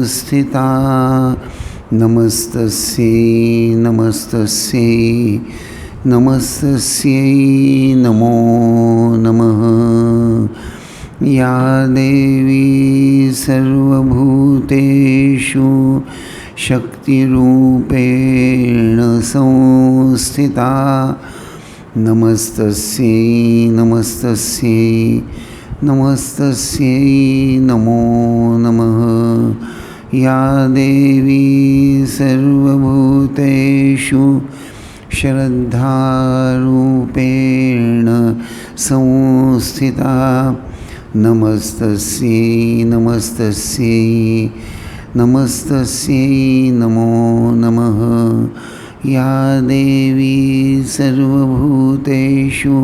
संस्थिता नमस्तस्यै नमस्तस्यै नमस्तस्यै नमो नमः। या देवी सर्वभूतेषु शक्तिरूपेण संस्थिता नमस्तस्यै नमस्तस्यै नमस्तस्यै नमो नमः। या देवी सर्वभूतेषु श्रद्धारूपेण संस्थिता नमस्तस्यै नमस्तस्यै नमस्तस्यै नमो नमः। या देवी सर्वभूतेषु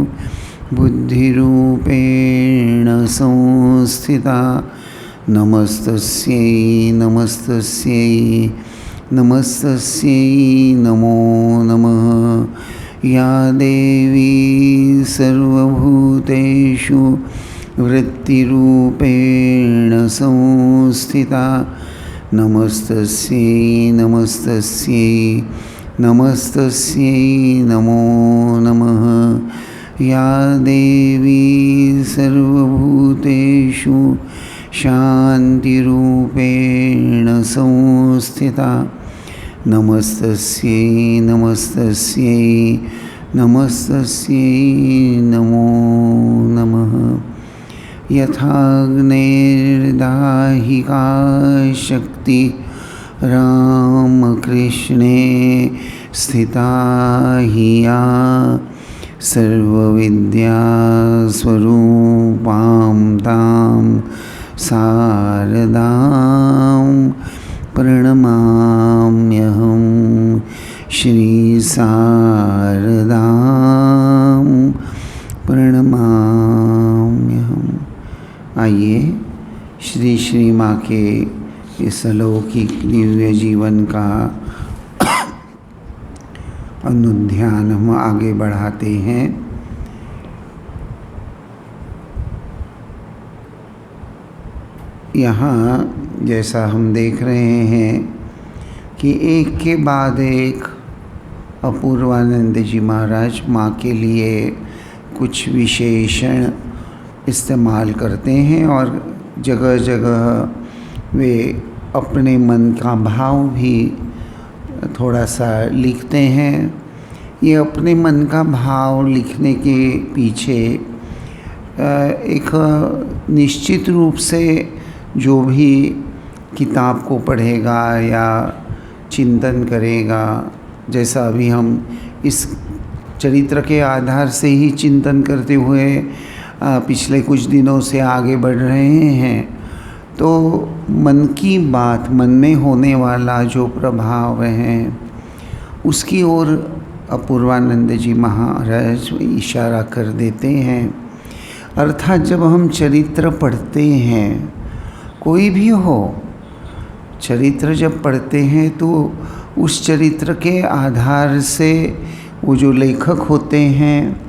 बुद्धिरूपेण संस्थिता नमस्तस्यै नमस्तस्यै नमस्तस्यै नमो नमः। या देवी सर्वभूतेषु वृत्तिरूपेण संस्थिता नमस्तस्यै नमस्तस्यै नमस्तस्यै नमो नमः। या देवी सर्वभूतेषु शान्तिरूपेण संस्थिता नमस्तस्यै नमस्तस्यै नमस्तस्यै नमो नमः। यथाग्नेर्दाहिका शक्ति रामकृष्णे स्थिता हि या सर्वविद्यास्वरूपां तां शारदां प्रणमाम्यहं श्रीशारदां प्रणमाम्यहम। आइए श्री श्री माँ के इस अलौकिक दिव्य जीवन का अनुध्यान हम आगे बढ़ाते हैं। यहाँ जैसा हम देख रहे हैं कि एक के बाद एक अपूर्वानंद जी महाराज माँ के लिए कुछ विशेषण इस्तेमाल करते हैं और जगह जगह वे अपने मन का भाव भी थोड़ा सा लिखते हैं। ये अपने मन का भाव लिखने के पीछे एक निश्चित रूप से जो भी किताब को पढ़ेगा या चिंतन करेगा, जैसा अभी हम इस चरित्र के आधार से ही चिंतन करते हुए पिछले कुछ दिनों से आगे बढ़ रहे हैं, तो मन की बात, मन में होने वाला जो प्रभाव है उसकी ओर अपूर्वानंद जी महाराज इशारा कर देते हैं। अर्थात जब हम चरित्र पढ़ते हैं, कोई भी हो, चरित्र जब पढ़ते हैं तो उस चरित्र के आधार से वो जो लेखक होते हैं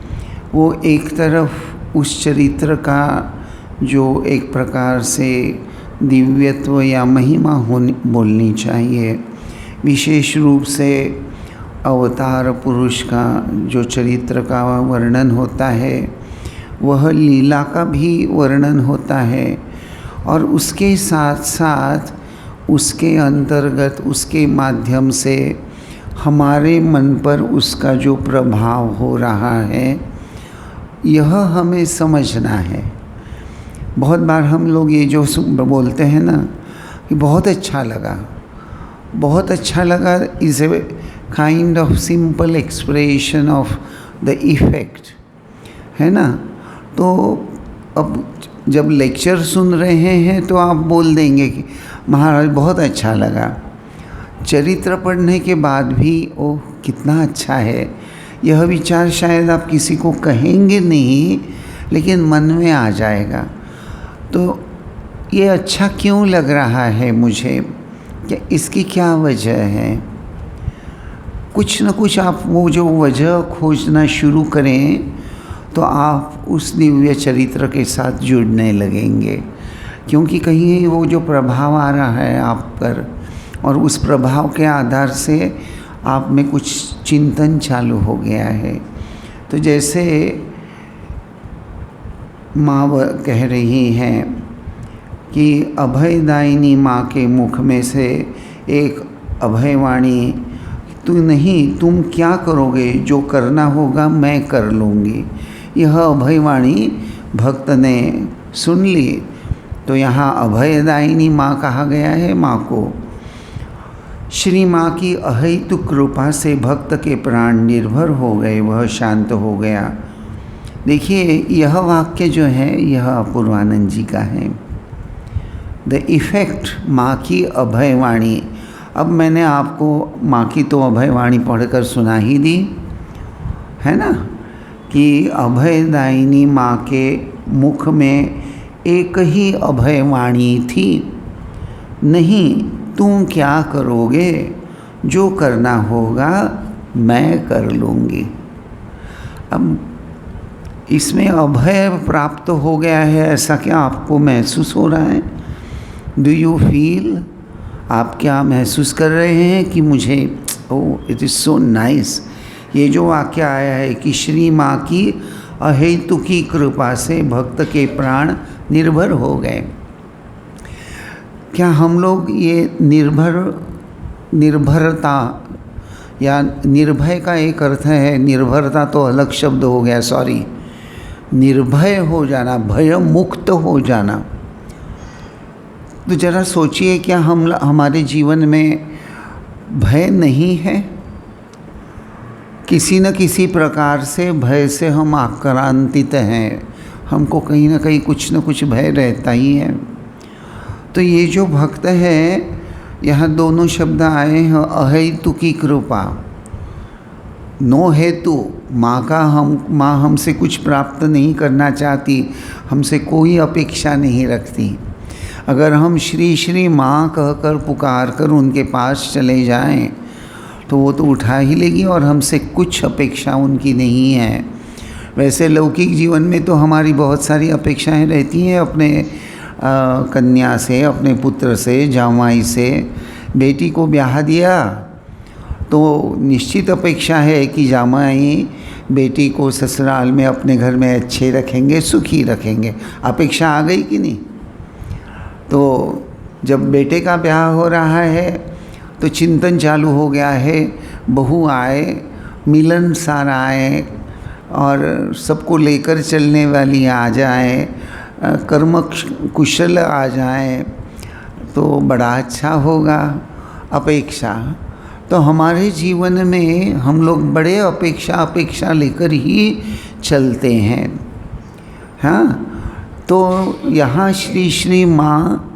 वो एक तरफ उस चरित्र का जो एक प्रकार से दिव्यत्व या महिमा बोलनी चाहिए। विशेष रूप से अवतार पुरुष का जो चरित्र का वर्णन होता है, वह लीला का भी वर्णन होता है और उसके साथ साथ उसके अंतर्गत, उसके माध्यम से हमारे मन पर उसका जो प्रभाव हो रहा है, यह हमें समझना है। बहुत बार हम लोग ये जो बोलते हैं ना कि बहुत अच्छा लगा, बहुत अच्छा लगा is a kind of simple expression of the effect, है ना। तो अब जब लेक्चर सुन रहे हैं तो आप बोल देंगे कि महाराज बहुत अच्छा लगा। चरित्र पढ़ने के बाद भी ओह कितना अच्छा है, यह विचार शायद आप किसी को कहेंगे नहीं, लेकिन मन में आ जाएगा। तो ये अच्छा क्यों लग रहा है मुझे, क्या इसकी क्या वजह है? कुछ न कुछ आप वो जो वजह खोजना शुरू करें तो आप उस दिव्य चरित्र के साथ जुड़ने लगेंगे। क्योंकि कहीं वो जो प्रभाव आ रहा है आप पर, और उस प्रभाव के आधार से आप में कुछ चिंतन चालू हो गया है। तो जैसे माँ कह रही हैं कि अभयदायिनी माँ के मुख में से एक अभयवाणी, तुम क्या करोगे, जो करना होगा मैं कर लूँगी। यह अभयवाणी भक्त ने सुन ली। तो यहाँ अभयदायिनी माँ कहा गया है माँ को। श्री माँ की अहेतुक कृपा से भक्त के प्राण निर्भर हो गए, वह शांत हो गया। देखिए यह वाक्य जो है यह अपूर्वानंद जी का है। द इफ़ेक्ट माँ की अभयवाणी। अब मैंने आपको माँ की तो अभयवाणी पढ़कर सुना ही दी है ना, कि अभयदायिनी माँ के मुख में एक ही अभयवाणी थी, नहीं तुम क्या करोगे, जो करना होगा मैं कर लूँगी। अब इसमें अभय प्राप्त हो गया है, ऐसा क्या आपको महसूस हो रहा है? Do you feel? आप क्या महसूस कर रहे हैं कि मुझे इट इज़ सो नाइस। ये जो वाक्य आया है कि श्री माँ की अहेतुकी कृपा से भक्त के प्राण निर्भर हो गए। क्या हम लोग ये निर्भरता या निर्भय का एक अर्थ है, निर्भरता तो अलग शब्द हो गया, सॉरी, निर्भय हो जाना, भय मुक्त हो जाना। तो ज़रा सोचिए क्या हमारे जीवन में भय नहीं है? किसी न किसी प्रकार से भय से हम आक्रांतित हैं, हमको कहीं ना कहीं कुछ न कुछ भय रहता ही है। तो ये जो भक्त है, यहाँ दोनों शब्द आए हैं, अहेतुकी कृपा, नो हेतु। माँ हमसे कुछ प्राप्त नहीं करना चाहती, हमसे कोई अपेक्षा नहीं रखती। अगर हम श्री श्री माँ कहकर पुकार कर उनके पास चले जाएं तो वो तो उठा ही लेगी, और हमसे कुछ अपेक्षा उनकी नहीं है। वैसे लौकिक जीवन में तो हमारी बहुत सारी अपेक्षाएं रहती हैं, अपने कन्या से, अपने पुत्र से, जामाई से। बेटी को ब्याह दिया तो निश्चित अपेक्षा है कि जामाई बेटी को ससुराल में अपने घर में अच्छे रखेंगे, सुखी रखेंगे। अपेक्षा आ गई कि नहीं? तो जब बेटे का ब्याह हो रहा है तो चिंतन चालू हो गया है, बहू आए, मिलनसार आए और सबको लेकर चलने वाली आ जाए, कर्म कुशल आ जाए तो बड़ा अच्छा होगा। अपेक्षा तो हमारे जीवन में हम लोग बड़े अपेक्षा लेकर ही चलते हैं। हाँ, तो यहाँ श्री श्री माँ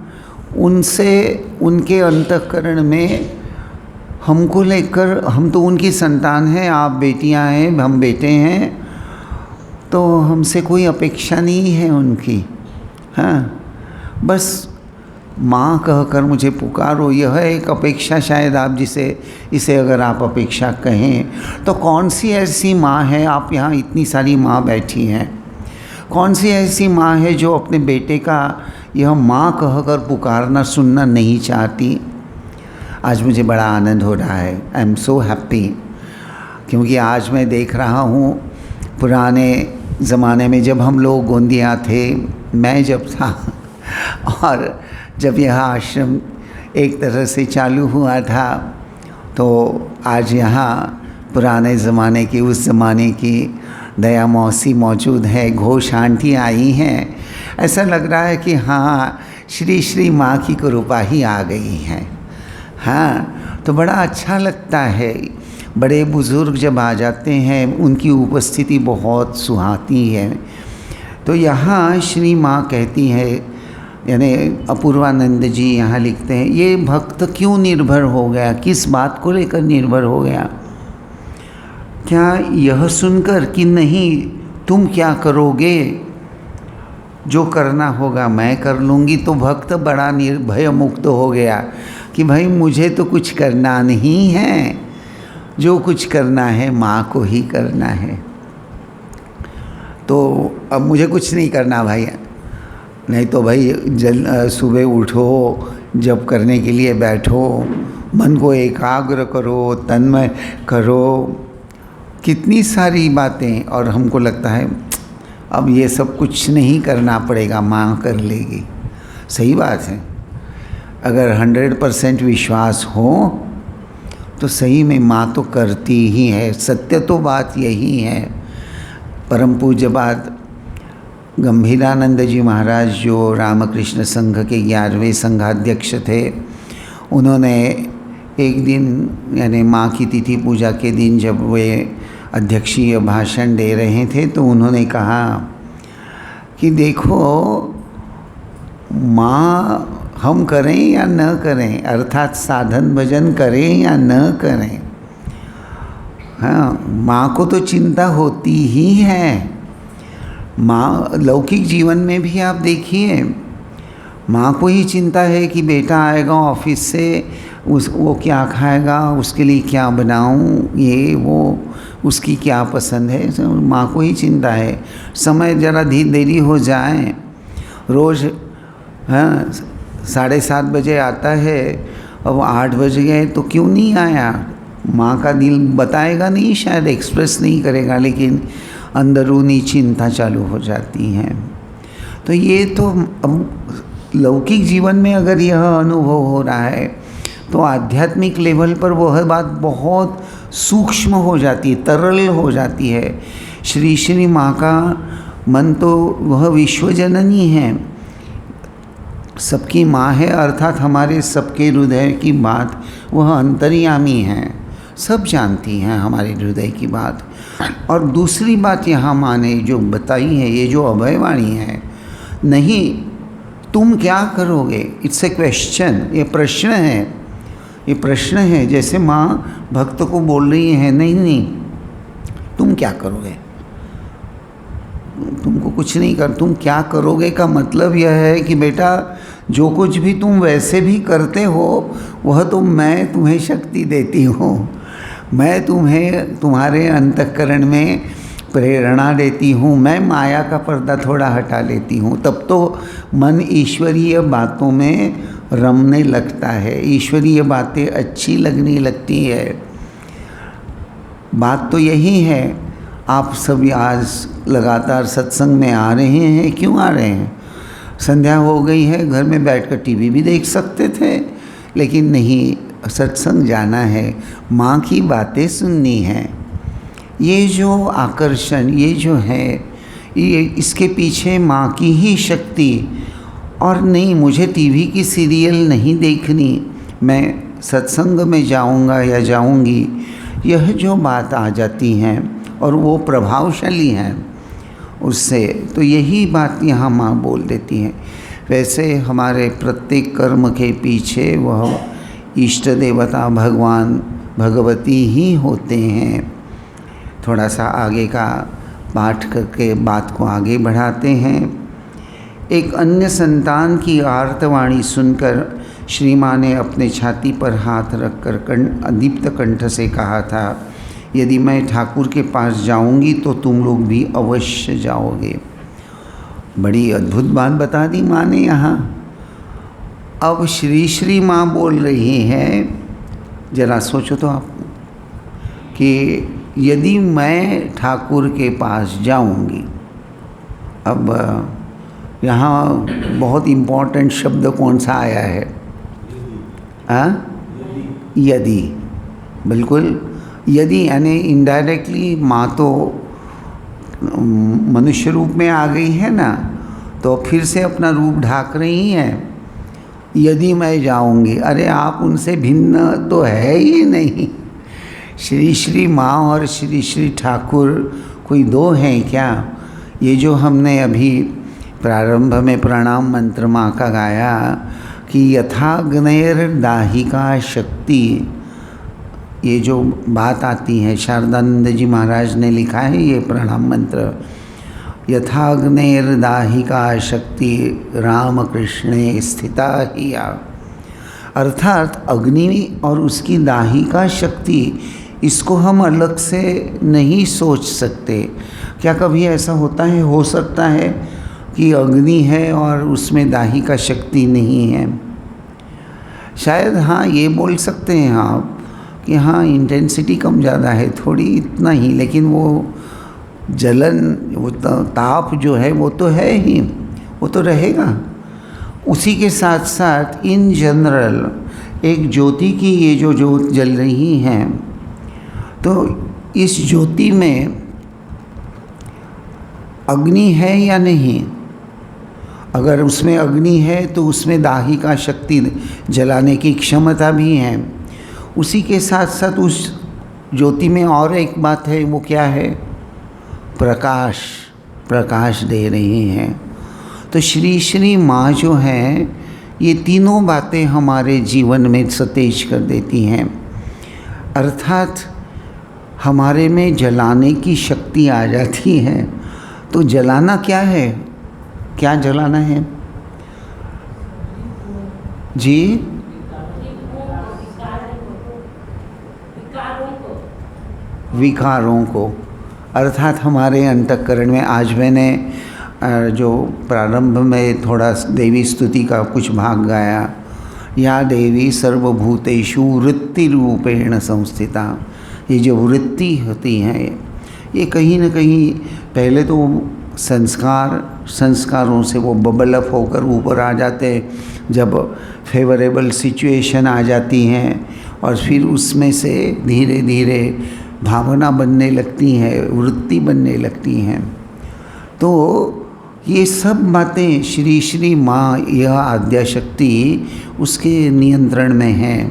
उनसे, उनके अंतःकरण में हमको लेकर, हम तो उनकी संतान हैं, आप बेटियां हैं, हम बेटे हैं, तो हमसे कोई अपेक्षा नहीं है उनकी। हाँ, बस माँ कहकर मुझे पुकारो, यह एक अपेक्षा शायद आप इसे अगर आप अपेक्षा कहें तो कौन सी ऐसी माँ है, आप यहाँ इतनी सारी माँ बैठी हैं, कौन सी ऐसी माँ है जो अपने बेटे का यह माँ कहकर पुकारना सुनना नहीं चाहती? आज मुझे बड़ा आनंद हो रहा है, आई एम सो हैप्पी, क्योंकि आज मैं देख रहा हूँ पुराने ज़माने में जब हम लोग गोंदिया थे, मैं जब था और जब यह आश्रम एक तरह से चालू हुआ था, तो आज यहाँ पुराने ज़माने की, उस ज़माने की दया मौसी मौजूद है, घोष आंटी आई हैं। ऐसा लग रहा है कि हाँ, श्री श्री माँ की कृपा ही आ गई है। हाँ, तो बड़ा अच्छा लगता है। बड़े बुज़ुर्ग जब आ जाते हैं उनकी उपस्थिति बहुत सुहाती है। तो यहाँ श्री माँ कहती है, यानी अपूर्वानंद जी यहाँ लिखते हैं, ये भक्त क्यों निर्भर हो गया, किस बात को लेकर निर्भर हो गया? क्या यह सुनकर कि नहीं तुम क्या करोगे, जो करना होगा मैं कर लूँगी, तो भक्त बड़ा निर्भय मुक्त हो गया कि भाई मुझे तो कुछ करना नहीं है, जो कुछ करना है माँ को ही करना है। तो अब मुझे कुछ नहीं करना भाई, नहीं तो भाई सुबह उठो, जप करने के लिए बैठो, मन को एकाग्र करो, तन्मय करो, कितनी सारी बातें। और हमको लगता है अब ये सब कुछ नहीं करना पड़ेगा, माँ कर लेगी। सही बात है, अगर 100% विश्वास हो तो सही में माँ तो करती ही है। सत्य तो बात यही है। परम पूज्य बात गंभीरानंद जी महाराज जो रामकृष्ण संघ के 11वें संघाध्यक्ष थे, उन्होंने एक दिन यानी माँ की तिथि पूजा के दिन जब वे अध्यक्षीय भाषण दे रहे थे तो उन्होंने कहा कि देखो माँ हम करें या न करें, अर्थात साधन भजन करें या न करें, हाँ माँ को तो चिंता होती ही है। माँ लौकिक जीवन में भी आप देखिए, माँ को ही चिंता है कि बेटा आएगा ऑफिस से, वो क्या खाएगा, उसके लिए क्या बनाऊं, ये वो उसकी क्या पसंद है, माँ को ही चिंता है। समय ज़रा देरी हो जाए, रोज़ हाँ 7:30 बजे आता है, अब 8 बज गए तो क्यों नहीं आया, माँ का दिल बताएगा नहीं, शायद एक्सप्रेस नहीं करेगा, लेकिन अंदरूनी चिंता चालू हो जाती हैं। तो ये तो अब लौकिक जीवन में अगर यह अनुभव हो रहा है तो आध्यात्मिक लेवल पर वह बात बहुत सूक्ष्म हो जाती है, तरल हो जाती है। श्री श्री माँ का मन तो वह विश्वजननी है, सबकी माँ है, अर्थात हमारे सबके हृदय की बात वह अंतर्यामी है, सब जानती हैं हमारे हृदय की बात। और दूसरी बात यहाँ माँ ने जो बताई है, ये जो अभयवाणी है, नहीं तुम क्या करोगे, इट्स ए क्वेश्चन, ये प्रश्न है, ये प्रश्न है। जैसे माँ भक्त को बोल रही है, नहीं तुम क्या करोगे, तुमको कुछ नहीं कर, तुम क्या करोगे का मतलब यह है कि बेटा जो कुछ भी तुम वैसे भी करते हो वह तो मैं तुम्हें शक्ति देती हूँ, मैं तुम्हें तुम्हारे अंतःकरण में प्रेरणा देती हूँ, मैं माया का पर्दा थोड़ा हटा लेती हूँ, तब तो मन ईश्वरीय बातों में रमने लगता है, ईश्वरीय बातें अच्छी लगने लगती है। बात तो यही है। आप सभी आज लगातार सत्संग में आ रहे हैं, क्यों आ रहे हैं? संध्या हो गई है, घर में बैठकर टीवी भी देख सकते थे, लेकिन नहीं, सत्संग जाना है, माँ की बातें सुननी है। ये जो आकर्षण, ये जो है, ये इसके पीछे माँ की ही शक्ति। और नहीं, मुझे टीवी की सीरियल नहीं देखनी, मैं सत्संग में जाऊंगा या जाऊंगी, यह जो बात आ जाती हैं और वो प्रभावशाली हैं उससे, तो यही बात यहाँ माँ बोल देती हैं। वैसे हमारे प्रत्येक कर्म के पीछे वह इष्ट देवता भगवान भगवती ही होते हैं। थोड़ा सा आगे का पाठ करके बात को आगे बढ़ाते हैं। एक अन्य संतान की आर्तवाणी सुनकर श्री माँ ने अपने छाती पर हाथ रखकर अदीप्त कंठ से कहा था, यदि मैं ठाकुर के पास जाऊंगी तो तुम लोग भी अवश्य जाओगे। बड़ी अद्भुत बात बता दी माँ ने यहाँ। अब श्री श्री माँ बोल रही हैं, जरा सोचो तो आप, कि यदि मैं ठाकुर के पास जाऊंगी। अब यहाँ बहुत इम्पोर्टेंट शब्द कौन सा आया है? यदि, बिल्कुल यदि, यानी इनडायरेक्टली माँ तो मनुष्य रूप में आ गई है ना, तो फिर से अपना रूप ढाक रही हैं। यदि मैं जाऊंगी, अरे आप उनसे भिन्न तो है ही नहीं। श्री श्री माँ और श्री श्री ठाकुर कोई दो हैं क्या? ये जो हमने अभी प्रारंभ में प्रणाम मंत्र माँ का गाया कि यथाग्नेर दाहिका शक्ति, ये जो बात आती है, शारदानंद जी महाराज ने लिखा है ये प्रणाम मंत्र, यथाग्नेर दाहिका शक्ति राम कृष्णे स्थिता हिया, अर्थात अग्नि और उसकी दाहिका शक्ति, इसको हम अलग से नहीं सोच सकते। क्या कभी ऐसा होता है, हो सकता है कि अग्नि है और उसमें दाही का शक्ति नहीं है। शायद हाँ ये बोल सकते हैं आप कि हाँ इंटेंसिटी कम ज़्यादा है थोड़ी, इतना ही, लेकिन वो जलन, वो ताप जो है वो तो है ही, वो तो रहेगा। उसी के साथ साथ इन जनरल एक ज्योति की ये जो ज्योत जल रही हैं, तो इस ज्योति में अग्नि है या नहीं? अगर उसमें अग्नि है तो उसमें दाही का शक्ति जलाने की क्षमता भी है। उसी के साथ साथ उस ज्योति में और एक बात है, वो क्या है? प्रकाश, प्रकाश दे रही हैं। तो श्री श्री माँ जो है, ये तीनों बातें हमारे जीवन में सतेज कर देती हैं। अर्थात हमारे में जलाने की शक्ति आ जाती है। तो जलाना क्या है? क्या जलाना है जी? विकारों को, अर्थात हमारे अंतःकरण में। आज मैंने जो प्रारंभ में थोड़ा देवी स्तुति का कुछ भाग गाया, या देवी सर्वभूतेषु वृत्ति रूपेण संस्थिता। ये जो वृत्ति होती हैं, ये कहीं न कहीं पहले तो संस्कारों से वो बबल अप होकर ऊपर आ जाते, जब फेवरेबल सिचुएशन आ जाती हैं, और फिर उसमें से धीरे धीरे भावना बनने लगती हैं, वृत्ति बनने लगती हैं। तो ये सब बातें श्री श्री माँ, यह आद्या शक्ति उसके नियंत्रण में है।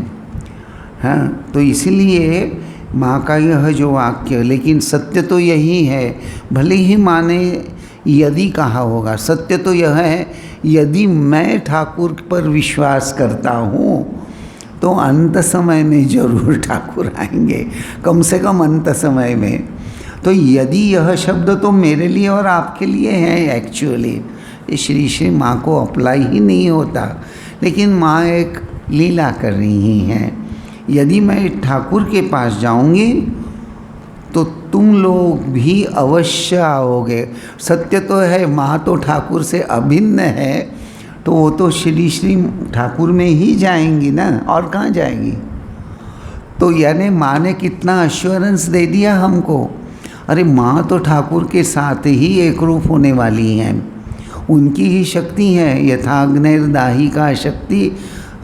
हाँ, तो इसीलिए माँ का यह जो वाक्य, लेकिन सत्य तो यही है। भले ही माँ ने यदि कहा होगा, सत्य तो यह है, यदि मैं ठाकुर पर विश्वास करता हूँ तो अंत समय में जरूर ठाकुर आएंगे, कम से कम अंत समय में। तो यदि यह शब्द तो मेरे लिए और आपके लिए है एक्चुअली, ये श्री श्री माँ को अप्लाई ही नहीं होता, लेकिन माँ एक लीला कर रही हैं। यदि मैं ठाकुर के पास जाऊंगी तो तुम लोग भी अवश्य आओगे। सत्य तो है, माँ तो ठाकुर से अभिन्न है, तो वो तो श्री श्री ठाकुर में ही जाएंगी ना, और कहाँ जाएंगी? तो यानी माँ ने कितना अश्योरेंस दे दिया हमको। अरे माँ तो ठाकुर के साथ ही एक रूप होने वाली हैं, उनकी ही शक्ति है। यथाग्निर्दाही का शक्ति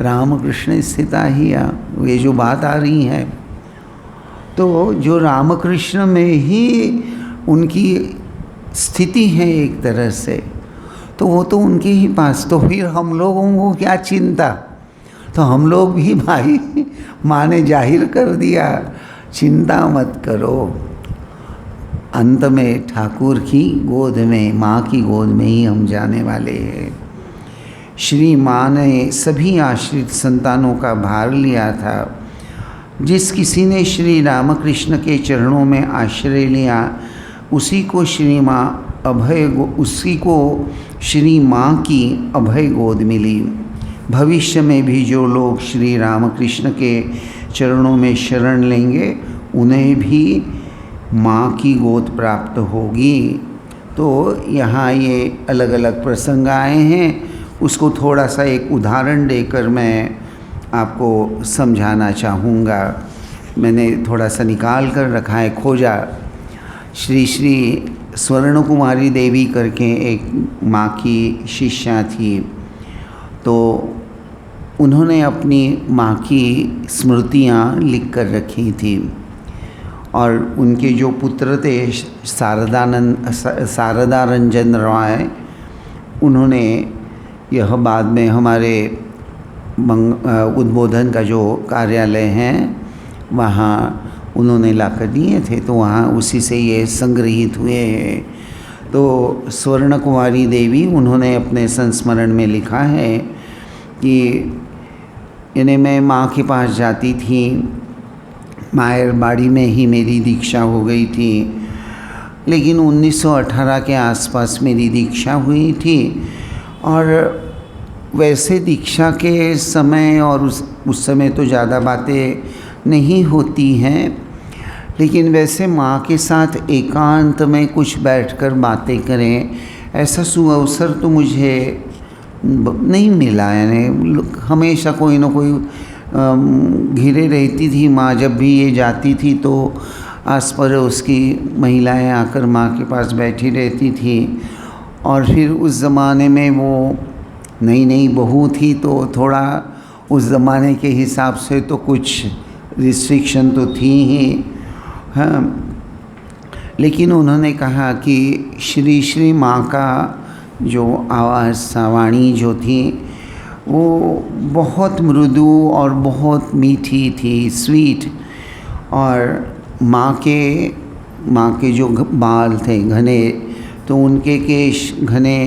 रामकृष्ण स्थिता ही, ये जो बात आ रही है, तो जो रामकृष्ण में ही उनकी स्थिति है एक तरह से, तो वो तो उनके ही पास। तो फिर हम लोगों को क्या चिंता? तो हम लोग भी भाई, माँ ने जाहिर कर दिया, चिंता मत करो, अंत में ठाकुर की गोद में, माँ की गोद में ही हम जाने वाले हैं। श्री माँ ने सभी आश्रित संतानों का भार लिया था। जिस किसी ने श्री रामकृष्ण के चरणों में आश्रय लिया, उसी को श्री माँ उसी को श्री माँ की अभय गोद मिली। भविष्य में भी जो लोग श्री रामकृष्ण के चरणों में शरण लेंगे, उन्हें भी माँ की गोद प्राप्त होगी। तो यहाँ ये अलग अलग प्रसंग आए हैं, उसको थोड़ा सा एक उदाहरण देकर मैं आपको समझाना चाहूँगा। मैंने थोड़ा सा निकाल कर रखा है, खोजा। श्री श्री स्वर्ण कुमारी देवी करके एक माँ की शिष्या थी, तो उन्होंने अपनी माँ की स्मृतियाँ लिख कर रखी थी, और उनके जो पुत्र थे शारदा रंजन राय, उन्होंने यह बाद में हमारे उद्बोधन का जो कार्यालय हैं वहाँ उन्होंने लाकर दिए थे, तो वहाँ उसी से ये संग्रहित हुए हैं। तो स्वर्ण कुमारी देवी, उन्होंने अपने संस्मरण में लिखा है कि यानी मैं माँ के पास जाती थी, मायरबाड़ी में ही मेरी दीक्षा हो गई थी, लेकिन 1918 के आसपास मेरी दीक्षा हुई थी। और वैसे दीक्षा के समय और उस समय तो ज़्यादा बातें नहीं होती हैं, लेकिन वैसे माँ के साथ एकांत में कुछ बैठकर बातें करें, ऐसा सुअवसर तो मुझे नहीं मिला। यानी हमेशा कोई ना कोई घिरे रहती थी माँ। जब भी ये जाती थी तो आस पड़ोस की महिलाएं आकर माँ के पास बैठी रहती थी। और फिर उस ज़माने में वो नई नई बहू थी तो थोड़ा उस ज़माने के हिसाब से तो कुछ रिस्ट्रिक्शन तो थी ही। हाँ, लेकिन उन्होंने कहा कि श्री श्री माँ का जो आवाज़ वाणी जो थी वो बहुत मृदु और बहुत मीठी थी, स्वीट। और माँ के जो बाल थे घने, तो उनके केश घने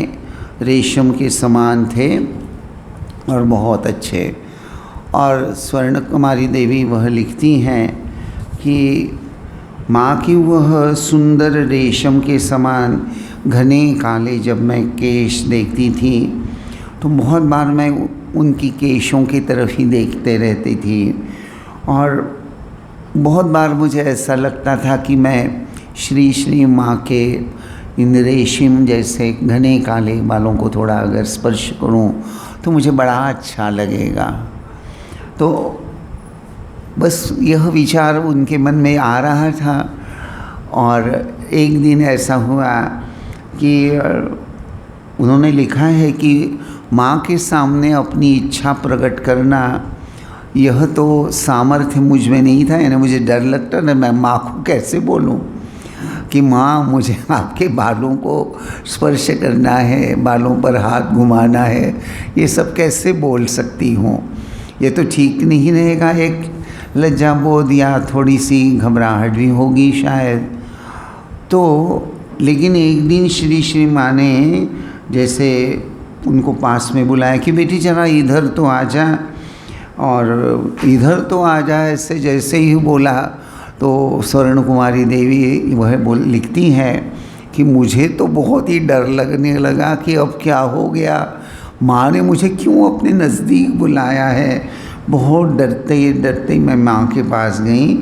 रेशम के समान थे और बहुत अच्छे। और स्वर्ण कुमारी देवी वह लिखती हैं कि माँ की वह सुंदर रेशम के समान घने काले जब मैं केश देखती थी तो बहुत बार मैं उनकी केशों की तरफ ही देखते रहती थी। और बहुत बार मुझे ऐसा लगता था कि मैं श्री श्री माँ के इन रेशम जैसे घने काले बालों को थोड़ा अगर स्पर्श करूं तो मुझे बड़ा अच्छा लगेगा। तो बस यह विचार उनके मन में आ रहा था। और एक दिन ऐसा हुआ कि उन्होंने लिखा है कि माँ के सामने अपनी इच्छा प्रकट करना यह तो सामर्थ्य मुझ में नहीं था। यानी मुझे डर लगता था मैं माँ को कैसे बोलूँ कि माँ मुझे आपके बालों को स्पर्श करना है, बालों पर हाथ घुमाना है, ये सब कैसे बोल सकती हूँ। ये तो ठीक नहीं रहेगा। एक लज्जा बोध या थोड़ी सी घबराहट भी होगी शायद। तो लेकिन एक दिन श्री श्री माँ ने जैसे उनको पास में बुलाया कि बेटी जरा इधर तो आ जा, और इधर तो आ जा ऐसे जैसे ही बोला तो स्वर्ण कुमारी देवी वह लिखती हैं कि मुझे तो बहुत ही डर लगने लगा कि अब क्या हो गया, माँ ने मुझे क्यों अपने नज़दीक बुलाया है। बहुत डरते डरते मैं माँ के पास गई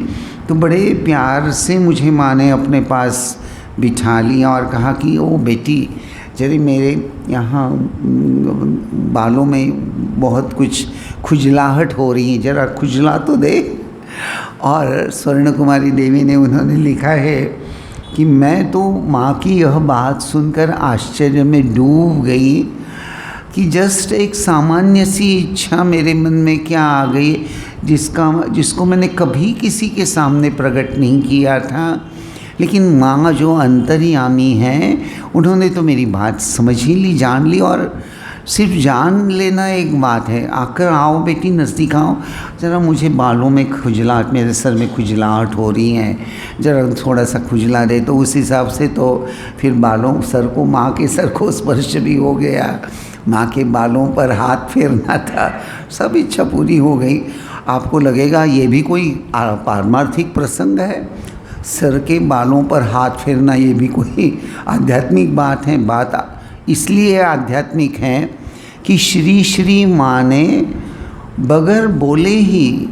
तो बड़े प्यार से मुझे माँ ने अपने पास बिठा लिया और कहा कि ओ बेटी जरा मेरे यहाँ बालों में बहुत कुछ खुजलाहट हो रही है, ज़रा खुजला तो दे। और स्वर्ण कुमारी देवी ने उन्होंने लिखा है कि मैं तो माँ की यह बात सुनकर आश्चर्य में डूब गई कि जस्ट एक सामान्य सी इच्छा मेरे मन में क्या आ गई जिसको मैंने कभी किसी के सामने प्रकट नहीं किया था। लेकिन माँ जो अंतर्यामी हैं उन्होंने तो मेरी बात समझ ही ली, जान ली। और सिर्फ जान लेना एक बात है, आकर आओ बेटी नज़दीक आओ, ज़रा मुझे बालों में खुजलाहट, मेरे सर में खुजलाहट हो रही है, ज़रा थोड़ा सा खुजला दे। तो उस हिसाब से तो फिर बालों सर को, माँ के सर को स्पर्श भी हो गया, माँ के बालों पर हाथ फेरना था, सब इच्छा पूरी हो गई। आपको लगेगा ये भी कोई पारमार्थिक प्रसंग है, सर के बालों पर हाथ फेरना ये भी कोई आध्यात्मिक बात है। बात इसलिए आध्यात्मिक है कि श्री श्री माँ ने बगैर बोले ही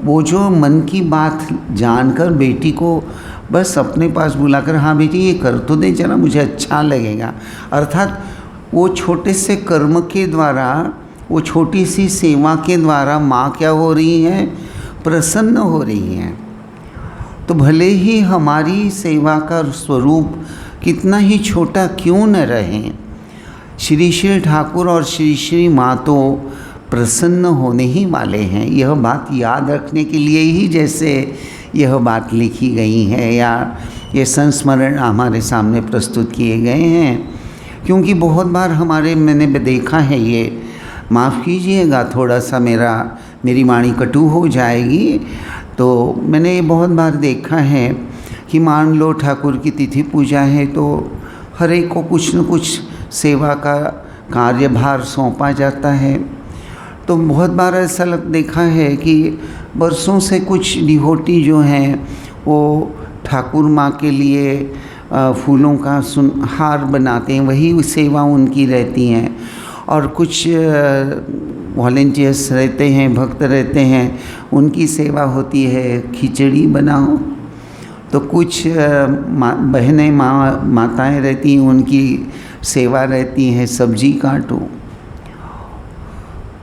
वो जो मन की बात जानकर बेटी को बस अपने पास बुलाकर, हाँ बेटी ये कर तो दे जरा, मुझे अच्छा लगेगा। अर्थात वो छोटे से कर्म के द्वारा, वो छोटी सी सेवा के द्वारा माँ क्या हो रही हैं, प्रसन्न हो रही हैं। तो भले ही हमारी सेवा का स्वरूप कितना ही छोटा क्यों न रहे, श्री श्री ठाकुर और श्री श्री माँ तो प्रसन्न होने ही वाले हैं। यह बात याद रखने के लिए ही जैसे यह बात लिखी गई है या ये संस्मरण हमारे सामने प्रस्तुत किए गए हैं। क्योंकि बहुत बार मैंने देखा है, ये माफ़ कीजिएगा थोड़ा सा मेरी वाणी कटु हो जाएगी, तो मैंने ये बहुत बार देखा है कि मान लो ठाकुर की तिथि पूजा है तो हर एक को कुछ न कुछ सेवा का कार्यभार सौंपा जाता है। तो बहुत बार ऐसा देखा है कि बरसों से कुछ डिवोटी जो हैं वो ठाकुर माँ के लिए फूलों का हार बनाते हैं, वही सेवा उनकी रहती हैं। और कुछ वॉलेंटियर्स रहते हैं, भक्त रहते हैं, उनकी सेवा होती है खिचड़ी बनाओ। तो कुछ बहनें माताएं रहती हैं, उनकी सेवा रहती है, सब्जी काटो।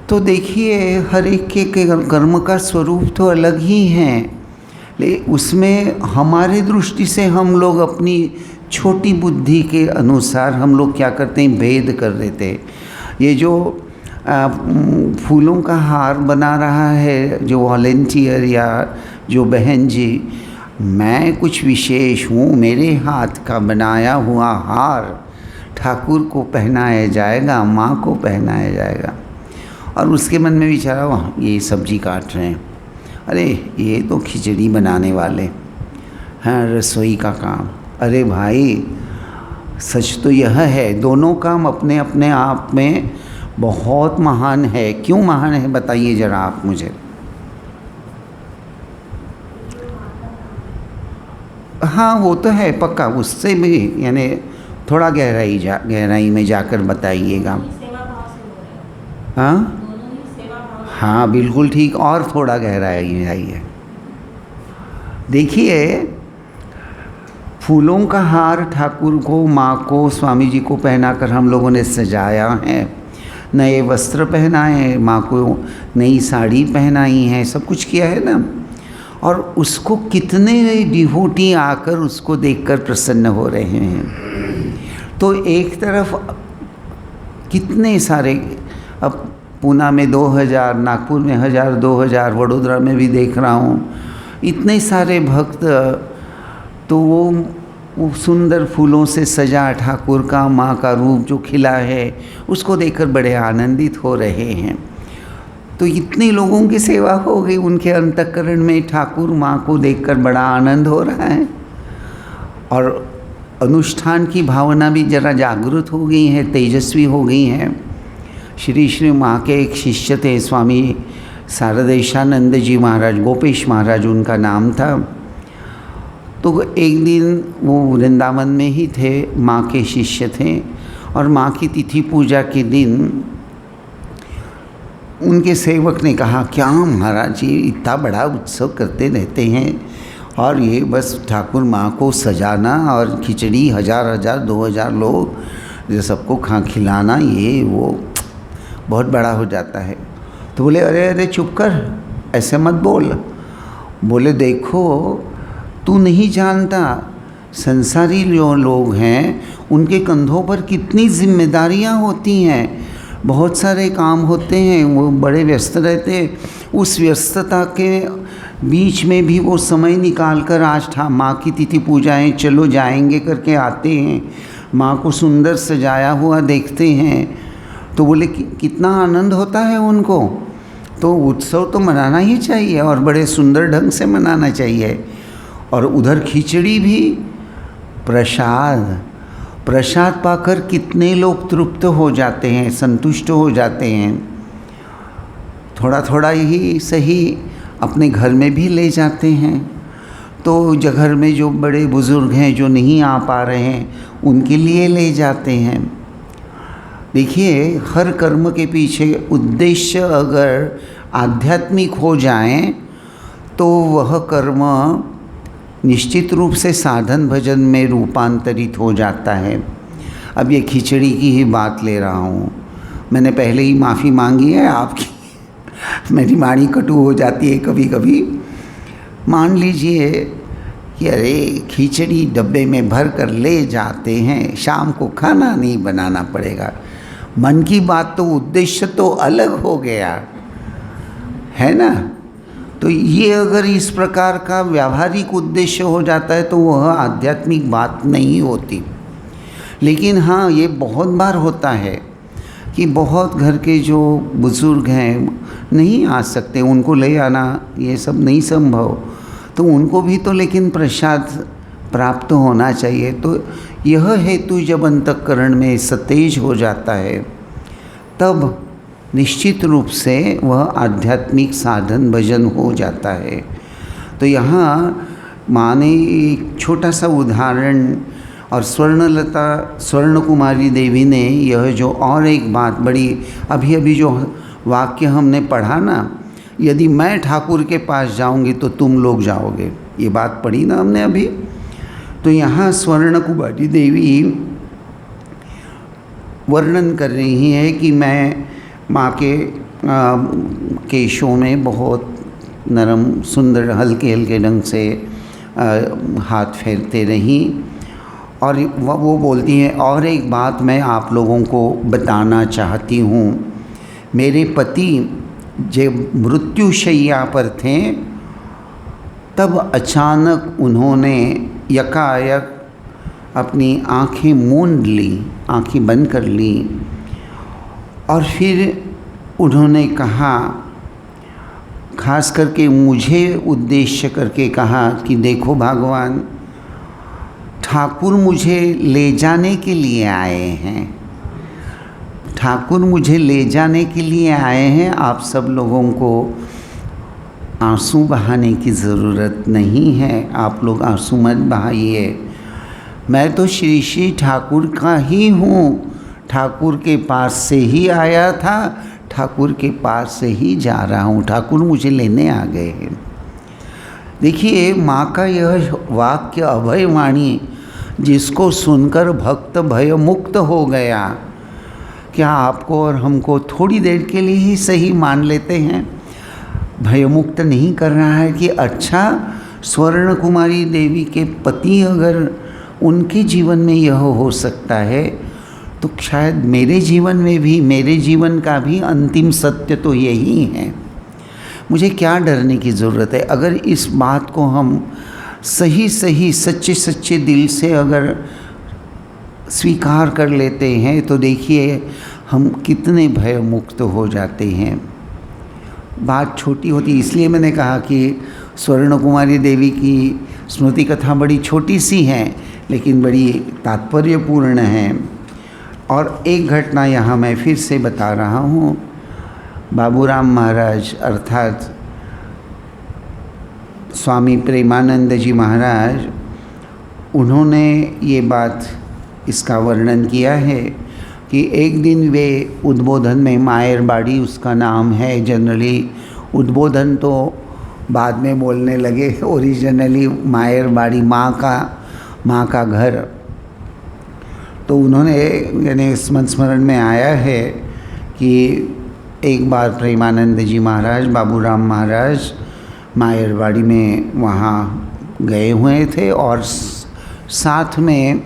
तो देखिए हर एक के कर्म का स्वरूप तो अलग ही है, लेकिन उसमें हमारे दृष्टि से हम लोग अपनी छोटी बुद्धि के अनुसार हम लोग क्या करते हैं, भेद कर देते हैं। ये जो फूलों का हार बना रहा है जो वॉलेंटियर या जो बहन जी, मैं कुछ विशेष हूँ, मेरे हाथ का बनाया हुआ हार ठाकुर को पहनाया जाएगा, माँ को पहनाया जाएगा। और उसके मन में विचारा वहाँ ये सब्जी काट रहे हैं, अरे ये तो खिचड़ी बनाने वाले हैं, रसोई का काम। अरे भाई सच तो यह है, दोनों काम अपने अपने आप में बहुत महान है। क्यों महान है बताइए ज़रा आप मुझे। हाँ वो तो है पक्का, उससे भी यानी थोड़ा गहराई में जाकर बताइएगा। हाँ हाँ बिल्कुल ठीक, और थोड़ा गहराई में आइए। देखिए फूलों का हार ठाकुर को, माँ को, स्वामी जी को पहनाकर हम लोगों ने सजाया है, नए वस्त्र पहनाए, माँ को नई साड़ी पहनाई है, सब कुछ किया है ना। और उसको कितने डिवोटी आकर उसको देखकर प्रसन्न हो रहे हैं। तो एक तरफ कितने सारे, अब पूना में 2000, नागपुर में 1000, 2000, वडोदरा में भी देख रहा हूँ इतने सारे भक्त, तो वो सुंदर फूलों से सजा ठाकुर का, माँ का रूप जो खिला है उसको देखकर बड़े आनंदित हो रहे हैं। तो इतने लोगों की सेवा हो गई, उनके अंतःकरण में ठाकुर माँ को देखकर बड़ा आनंद हो रहा है और अनुष्ठान की भावना भी जरा जागृत हो गई है, तेजस्वी हो गई है। श्री श्री माँ के एक शिष्य थे स्वामी शारदेशानंद जी महाराज, गोपेश महाराज उनका नाम था। तो एक दिन वो वृंदावन में ही थे, माँ के शिष्य थे, और माँ की तिथि पूजा के दिन उनके सेवक ने कहा, क्या महाराज जी इतना बड़ा उत्सव करते रहते हैं और ये बस ठाकुर माँ को सजाना और खिचड़ी 1000 2000 लोग जो सबको खिलाना, ये वो बहुत बड़ा हो जाता है। तो बोले अरे अरे चुप कर, ऐसे मत बोल। बोले देखो तू नहीं जानता, संसारी जो लोग हैं उनके कंधों पर कितनी जिम्मेदारियां होती हैं, बहुत सारे काम होते हैं, वो बड़े व्यस्त रहते हैं। उस व्यस्तता के बीच में भी वो समय निकाल कर आज माँ की तिथि पूजाएं चलो जाएंगे करके आते हैं, माँ को सुंदर सजाया हुआ देखते हैं। तो बोले कितना आनंद होता है उनको। तो उत्सव तो मनाना ही चाहिए और बड़े सुंदर ढंग से मनाना चाहिए। और उधर खिचड़ी भी प्रसाद पाकर कितने लोग तृप्त हो जाते हैं, संतुष्ट हो जाते हैं। थोड़ा थोड़ा ही सही अपने घर में भी ले जाते हैं। तो घर में जो बड़े बुज़ुर्ग हैं जो नहीं आ पा रहे हैं उनके लिए ले जाते हैं। देखिए हर कर्म के पीछे उद्देश्य अगर आध्यात्मिक हो जाए तो वह कर्म निश्चित रूप से साधन भजन में रूपांतरित हो जाता है। अब ये खिचड़ी की ही बात ले रहा हूँ, मैंने पहले ही माफ़ी मांगी है आपकी मेरी वाणी कटु हो जाती है कभी कभी। मान लीजिए कि अरे खिचड़ी डब्बे में भर कर ले जाते हैं, शाम को खाना नहीं बनाना पड़ेगा। मन की बात तो उद्देश्य तो अलग हो गया है ना। तो ये अगर इस प्रकार का व्यावहारिक उद्देश्य हो जाता है तो वह आध्यात्मिक बात नहीं होती। लेकिन हाँ ये बहुत बार होता है कि बहुत घर के जो बुज़ुर्ग हैं नहीं आ सकते, उनको ले आना ये सब नहीं संभव, तो उनको भी तो लेकिन प्रसाद प्राप्त होना चाहिए। तो यह हेतु जब अंतःकरण में सतेज हो जाता है तब निश्चित रूप से वह आध्यात्मिक साधन भजन हो जाता है। तो यहाँ माँ ने एक छोटा सा उदाहरण, और स्वर्ण कुमारी देवी ने यह जो और एक बात बड़ी अभी जो वाक्य हमने पढ़ा ना, यदि मैं ठाकुर के पास जाऊंगी तो तुम लोग जाओगे, ये बात पढ़ी ना हमने अभी। तो यहाँ स्वर्ण कुमारी देवी वर्णन कर रही हैं कि मैं माँ के केशों में बहुत नरम सुंदर हल्के हल्के ढंग से हाथ फेरते रहीं। और वो बोलती हैं, और एक बात मैं आप लोगों को बताना चाहती हूँ। मेरे पति जब मृत्युशैया पर थे तब अचानक उन्होंने यकायक अपनी आँखें मूंद ली, आँखें बंद कर ली, और फिर उन्होंने कहा, खास करके मुझे उद्देश्य करके कहा कि देखो भगवान, ठाकुर मुझे ले जाने के लिए आए हैं, ठाकुर मुझे ले जाने के लिए आए हैं। आप सब लोगों को आंसू बहाने की ज़रूरत नहीं है, आप लोग आंसू मत बहाइए। मैं तो श्री श्री ठाकुर का ही हूँ, ठाकुर के पास से ही आया था, ठाकुर के पास से ही जा रहा हूँ, ठाकुर मुझे लेने आ गए हैं। देखिए माँ का यह वाक्य अभय वाणी, जिसको सुनकर भक्त भय मुक्त हो गया। क्या आपको और हमको थोड़ी देर के लिए ही सही मान लेते हैं? भयमुक्त नहीं कर रहा है कि अच्छा, स्वर्ण कुमारी देवी के पति अगर उनके जीवन में यह हो सकता है तो शायद मेरे जीवन में भी, मेरे जीवन का भी अंतिम सत्य तो यही है। मुझे क्या डरने की ज़रूरत है? अगर इस बात को हम सही सही सच्चे सच्चे दिल से अगर स्वीकार कर लेते हैं तो देखिए हम कितने भय मुक्त हो जाते हैं। बात छोटी होती, इसलिए मैंने कहा कि स्वर्ण कुमारी देवी की स्मृति कथा बड़ी छोटी सी है लेकिन बड़ी तात्पर्यपूर्ण है। और एक घटना यहाँ मैं फिर से बता रहा हूँ। बाबूराम महाराज अर्थात स्वामी प्रेमानंद जी महाराज, उन्होंने ये बात, इसका वर्णन किया है कि एक दिन वे उद्बोधन में, मायरबाड़ी उसका नाम है, जनरली उद्बोधन तो बाद में बोलने लगे, ओरिजिनली मायरबाड़ी माँ का घर। तो उन्होंने, यानी स्मरण में आया है कि एक बार प्रेमानंद जी महाराज, बाबूराम महाराज मायरबाड़ी में वहाँ गए हुए थे और साथ में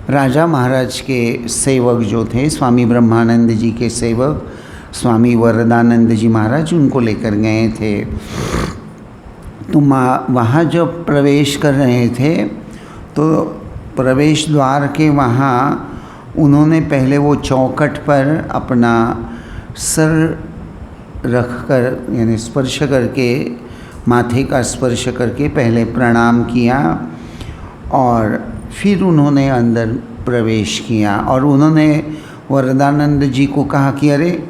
राजा महाराज के सेवक जो थे, स्वामी ब्रह्मानंद जी के सेवक स्वामी वरदानंद जी महाराज, उनको लेकर गए थे। तो वहाँ जब प्रवेश कर रहे थे तो प्रवेश द्वार के वहाँ उन्होंने पहले वो चौखट पर अपना सर रख कर, यानी स्पर्श करके, माथे का स्पर्श करके पहले प्रणाम किया और फिर उन्होंने अंदर प्रवेश किया। और उन्होंने वरदानंद जी को कहा कि अरे